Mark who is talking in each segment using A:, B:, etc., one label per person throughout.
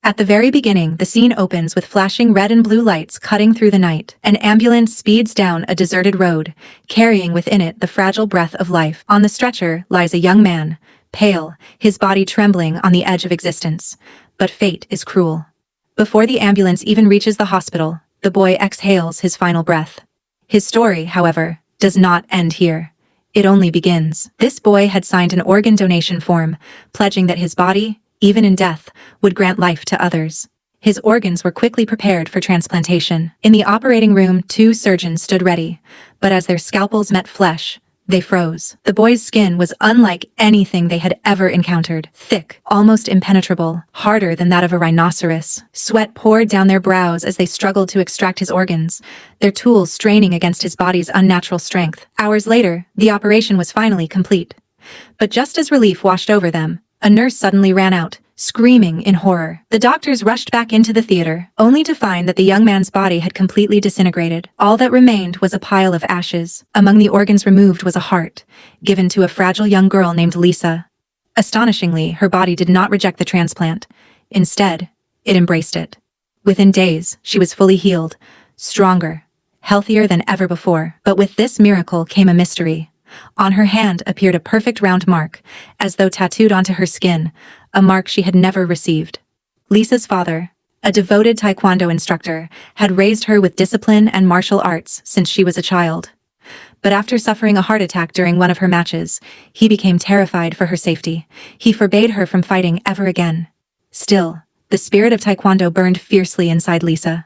A: At the very beginning, the scene opens with flashing red and blue lights cutting through the night. An ambulance speeds down a deserted road, carrying within it the fragile breath of life. On the stretcher lies a young man, pale, his body trembling on the edge of existence. But fate is cruel. Before the ambulance even reaches the hospital, the boy exhales his final breath. His story, however, does not end here. It only begins. This boy had signed an organ donation form, pledging that his body, even in death, would grant life to others. His organs were quickly prepared for transplantation. In the operating room, 2 surgeons stood ready, but as their scalpels met flesh, they froze. The boy's skin was unlike anything they had ever encountered. Thick, almost impenetrable, harder than that of a rhinoceros. Sweat poured down their brows as they struggled to extract his organs, their tools straining against his body's unnatural strength. Hours later, the operation was finally complete. But just as relief washed over them, a nurse suddenly ran out, screaming in horror. The doctors rushed back into the theater, only to find that the young man's body had completely disintegrated. All that remained was a pile of ashes. Among the organs removed was a heart, given to a fragile young girl named Lisa. Astonishingly, her body did not reject the transplant. Instead, it embraced it. Within days, she was fully healed, stronger, healthier than ever before. But with this miracle came a mystery. On her hand appeared a perfect round mark, as though tattooed onto her skin, a mark she had never received. Lisa's father, a devoted taekwondo instructor, had raised her with discipline and martial arts since she was a child. But after suffering a heart attack during one of her matches, he became terrified for her safety. He forbade her from fighting ever again. Still, the spirit of taekwondo burned fiercely inside Lisa.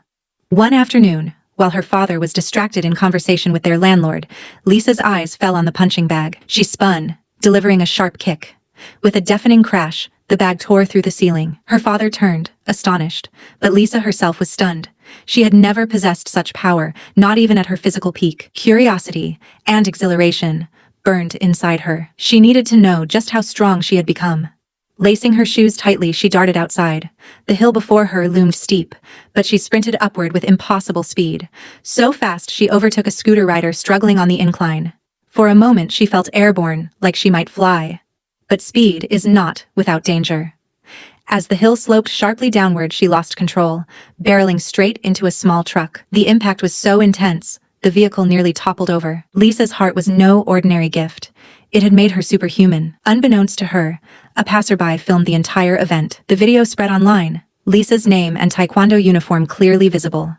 A: One afternoon, while her father was distracted in conversation with their landlord, Lisa's eyes fell on the punching bag. She spun, delivering a sharp kick. With a deafening crash, the bag tore through the ceiling. Her father turned, astonished, but Lisa herself was stunned. She had never possessed such power, not even at her physical peak. Curiosity and exhilaration burned inside her. She needed to know just how strong she had become. Lacing her shoes tightly, she darted outside. The hill before her loomed steep, but she sprinted upward with impossible speed. So fast she overtook a scooter rider struggling on the incline. For a moment she felt airborne, like she might fly. But speed is not without danger. As the hill sloped sharply downward, she lost control, barreling straight into a small truck. The impact was so intense, the vehicle nearly toppled over. Lisa's heart was no ordinary gift. It had made her superhuman. Unbeknownst to her, a passerby filmed the entire event. The video spread online, Lisa's name and taekwondo uniform clearly visible.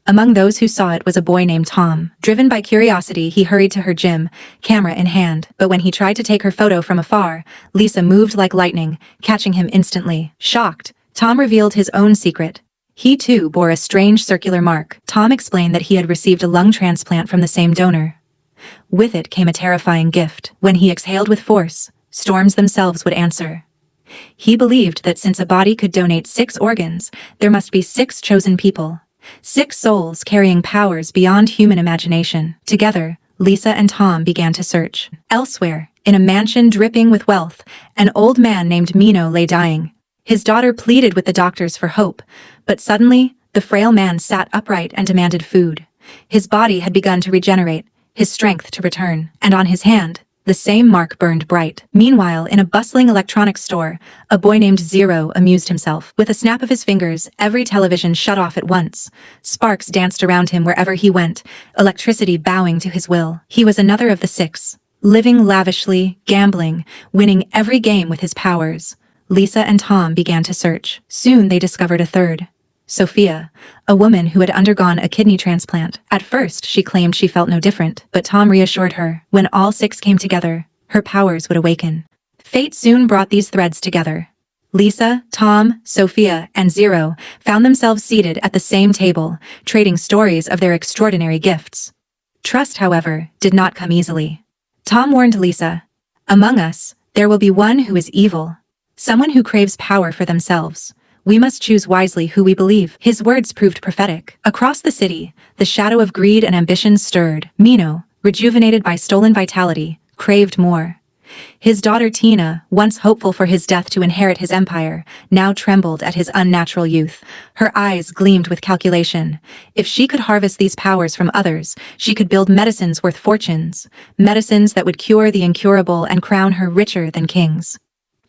A: Among those who saw it was a boy named Tom. Driven by curiosity, he hurried to her gym, camera in hand. But when he tried to take her photo from afar, Lisa moved like lightning, catching him instantly. Shocked, Tom revealed his own secret. He too bore a strange circular mark. Tom explained that he had received a lung transplant from the same donor. With it came a terrifying gift. When he exhaled with force, storms themselves would answer. He believed that since a body could donate 6 organs, there must be 6 chosen people. 6 souls carrying powers beyond human imagination. Together, Lisa and Tom began to search. Elsewhere, in a mansion dripping with wealth, an old man named Mino lay dying. His daughter pleaded with the doctors for hope, but suddenly, the frail man sat upright and demanded food. His body had begun to regenerate, his strength to return, and on his hand, the same mark burned bright. Meanwhile, in a bustling electronics store, a boy named Zero amused himself. With a snap of his fingers, every television shut off at once. Sparks danced around him wherever he went, electricity bowing to his will. He was another of the 6, living lavishly, gambling, winning every game with his powers. Lisa and Tom began to search. Soon they discovered a third. Sophia, a woman who had undergone a kidney transplant. At first, she claimed she felt no different, but Tom reassured her. When all 6 came together, her powers would awaken. Fate soon brought these threads together. Lisa, Tom, Sophia, and Zero found themselves seated at the same table, trading stories of their extraordinary gifts. Trust, however, did not come easily. Tom warned Lisa, "Among us, there will be one who is evil, someone who craves power for themselves. We must choose wisely who we believe." His words proved prophetic. Across the city, the shadow of greed and ambition stirred. Mino, rejuvenated by stolen vitality, craved more. His daughter Tina, once hopeful for his death to inherit his empire, now trembled at his unnatural youth. Her eyes gleamed with calculation. If she could harvest these powers from others, she could build medicines worth fortunes, medicines that would cure the incurable and crown her richer than kings.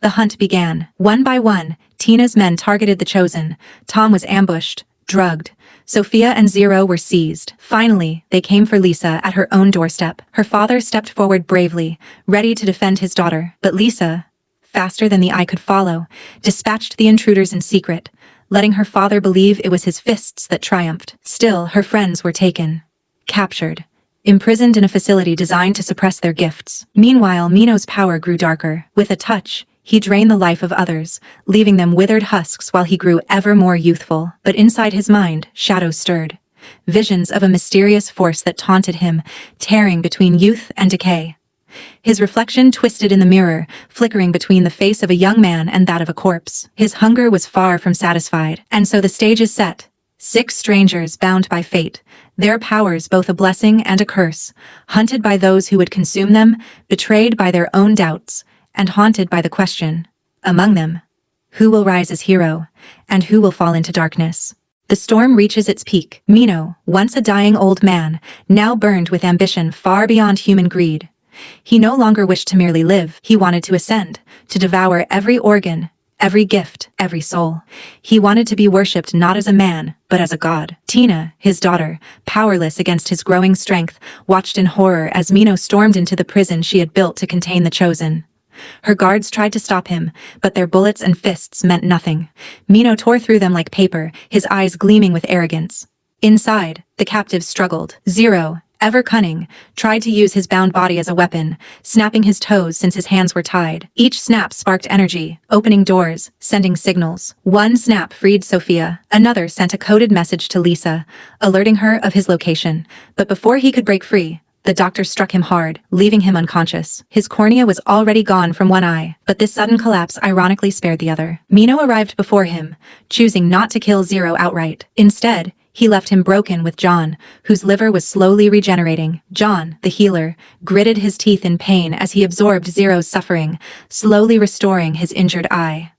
A: The hunt began. One by one, Tina's men targeted the Chosen. Tom was ambushed, drugged. Sophia and Zero were seized. Finally, they came for Lisa at her own doorstep. Her father stepped forward bravely, ready to defend his daughter. But Lisa, faster than the eye could follow, dispatched the intruders in secret, letting her father believe it was his fists that triumphed. Still, her friends were taken, captured, imprisoned in a facility designed to suppress their gifts. Meanwhile, Mino's power grew darker. With a touch, he drained the life of others, leaving them withered husks while he grew ever more youthful. But inside his mind, shadows stirred. Visions of a mysterious force that taunted him, tearing between youth and decay. His reflection twisted in the mirror, flickering between the face of a young man and that of a corpse. His hunger was far from satisfied, and so the stage is set. 6 strangers bound by fate, their powers both a blessing and a curse, hunted by those who would consume them, betrayed by their own doubts, and haunted by the question, among them, who will rise as hero, and who will fall into darkness? The storm reaches its peak. Mino, once a dying old man, now burned with ambition far beyond human greed. He no longer wished to merely live, he wanted to ascend, to devour every organ, every gift, every soul. He wanted to be worshipped not as a man, but as a god. Tina, his daughter, powerless against his growing strength, watched in horror as Mino stormed into the prison she had built to contain the Chosen. Her guards tried to stop him, but their bullets and fists meant nothing. Mino tore through them like paper, his eyes gleaming with arrogance. Inside, the captives struggled. Zero, ever cunning, tried to use his bound body as a weapon, snapping his toes since his hands were tied. Each snap sparked energy, opening doors, sending signals. One snap freed Sophia, another sent a coded message to Lisa, alerting her of his location. But before he could break free, the doctor struck him hard, leaving him unconscious. His cornea was already gone from one eye, but this sudden collapse ironically spared the other. Mino arrived before him, choosing not to kill Zero outright. Instead, he left him broken with John, whose liver was slowly regenerating. John, the healer, gritted his teeth in pain as he absorbed Zero's suffering, slowly restoring his injured eye.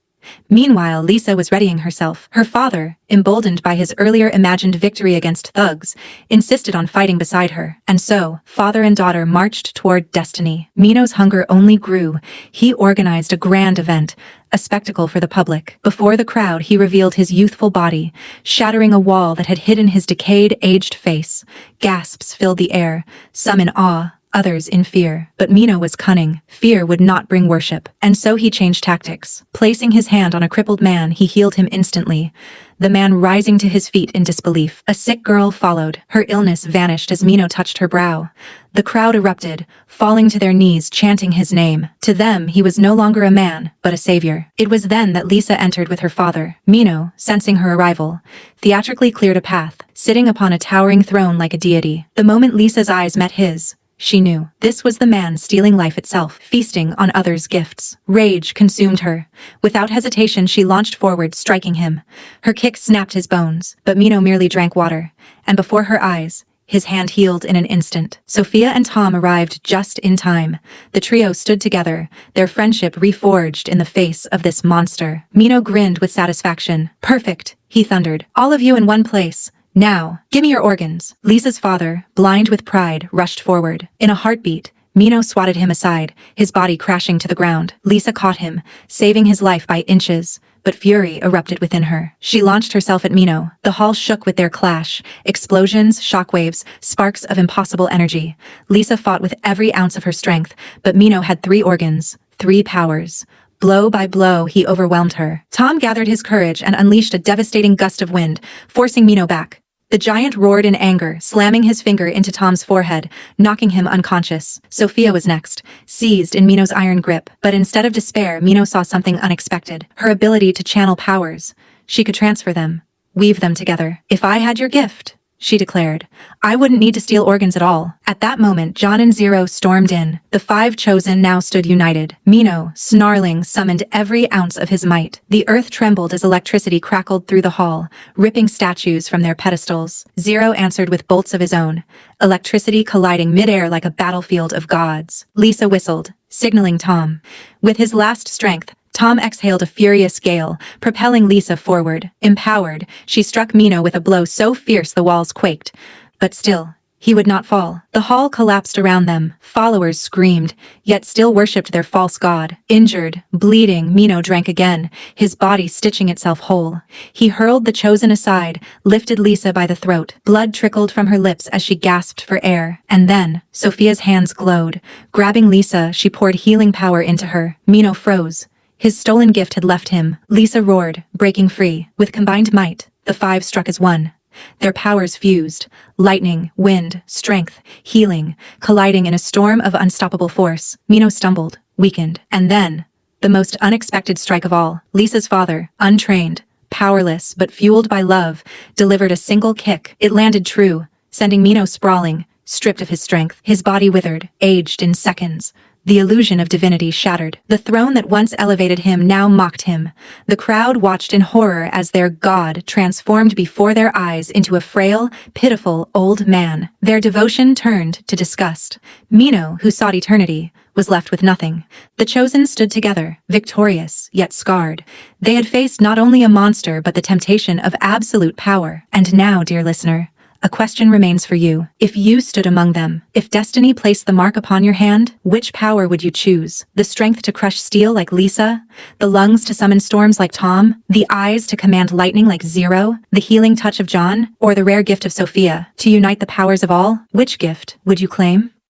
A: Meanwhile, Lisa was readying herself. Her father, emboldened by his earlier imagined victory against thugs, insisted on fighting beside her. And so, father and daughter marched toward destiny. Mino's hunger only grew. He organized a grand event, a spectacle for the public. Before the crowd, he revealed his youthful body, shattering a wall that had hidden his decayed, aged face. Gasps filled the air, some in awe, others in fear. But Mino was cunning. Fear would not bring worship. And so he changed tactics. Placing his hand on a crippled man, he healed him instantly, the man rising to his feet in disbelief. A sick girl followed. Her illness vanished as Mino touched her brow. The crowd erupted, falling to their knees, chanting his name. To them, he was no longer a man, but a savior. It was then that Lisa entered with her father. Mino, sensing her arrival, theatrically cleared a path, sitting upon a towering throne like a deity. The moment Lisa's eyes met his, she knew. This was the man stealing life itself, feasting on others' gifts. Rage consumed her. Without hesitation, she launched forward, striking him. Her kick snapped his bones, but Mino merely drank water, and before her eyes, his hand healed in an instant. Sophia and Tom arrived just in time. The trio stood together, their friendship reforged in the face of this monster. Mino grinned with satisfaction. "Perfect," he thundered. "All of you in one place. Now, give me your organs." Lisa's father, blind with pride, rushed forward. In a heartbeat, Mino swatted him aside, his body crashing to the ground. Lisa caught him, saving his life by inches, but fury erupted within her. She launched herself at Mino. The hall shook with their clash. Explosions, shockwaves, sparks of impossible energy. Lisa fought with every ounce of her strength, but Mino had 3 organs, 3 powers. Blow by blow, he overwhelmed her. Tom gathered his courage and unleashed a devastating gust of wind, forcing Mino back. The giant roared in anger, slamming his finger into Tom's forehead, knocking him unconscious. Sophia was next, seized in Mino's iron grip. But instead of despair, Mino saw something unexpected. Her ability to channel powers. She could transfer them, weave them together. "If I had your gift," she declared, "I wouldn't need to steal organs at all." At that moment, John and Zero stormed in. The 5 chosen now stood united. Mino, snarling, summoned every ounce of his might. The earth trembled as electricity crackled through the hall, ripping statues from their pedestals. Zero answered with bolts of his own, electricity colliding midair like a battlefield of gods. Lisa whistled, signaling Tom. With his last strength, Tom exhaled a furious gale, propelling Lisa forward. Empowered, she struck Mino with a blow so fierce the walls quaked. But still, He would not fall. The hall collapsed around them. Followers screamed, yet still worshipped their false god. Injured, bleeding, Mino drank again, his body stitching itself whole. He hurled the chosen aside, lifted Lisa by the throat. Blood trickled from her lips as she gasped for air. And then, Sophia's hands glowed. Grabbing Lisa, she poured healing power into her. Mino froze. His stolen gift had left him. Lisa roared, breaking free. With combined might, the five struck as one. Their powers fused. Lightning, wind, strength, healing, colliding in a storm of unstoppable force. Mino stumbled, weakened. And then, the most unexpected strike of all. Lisa's father, untrained, powerless, but fueled by love, delivered a single kick. It landed true, sending Mino sprawling, stripped of his strength. His body withered, aged in seconds. The illusion of divinity shattered. The throne that once elevated him now mocked him. The crowd watched in horror as their god transformed before their eyes into a frail, pitiful old man. Their devotion turned to disgust. Mino, who sought eternity, was left with nothing. The chosen stood together, victorious, yet scarred. They had faced not only a monster but the temptation of absolute power. And now, dear listener, a question remains for you. If you stood among them, if destiny placed the mark upon your hand, which power would you choose? The strength to crush steel like Lisa? The lungs to summon storms like Tom? The eyes to command lightning like Zero? The healing touch of John? Or the rare gift of Sophia, to unite the powers of all? Which gift would you claim?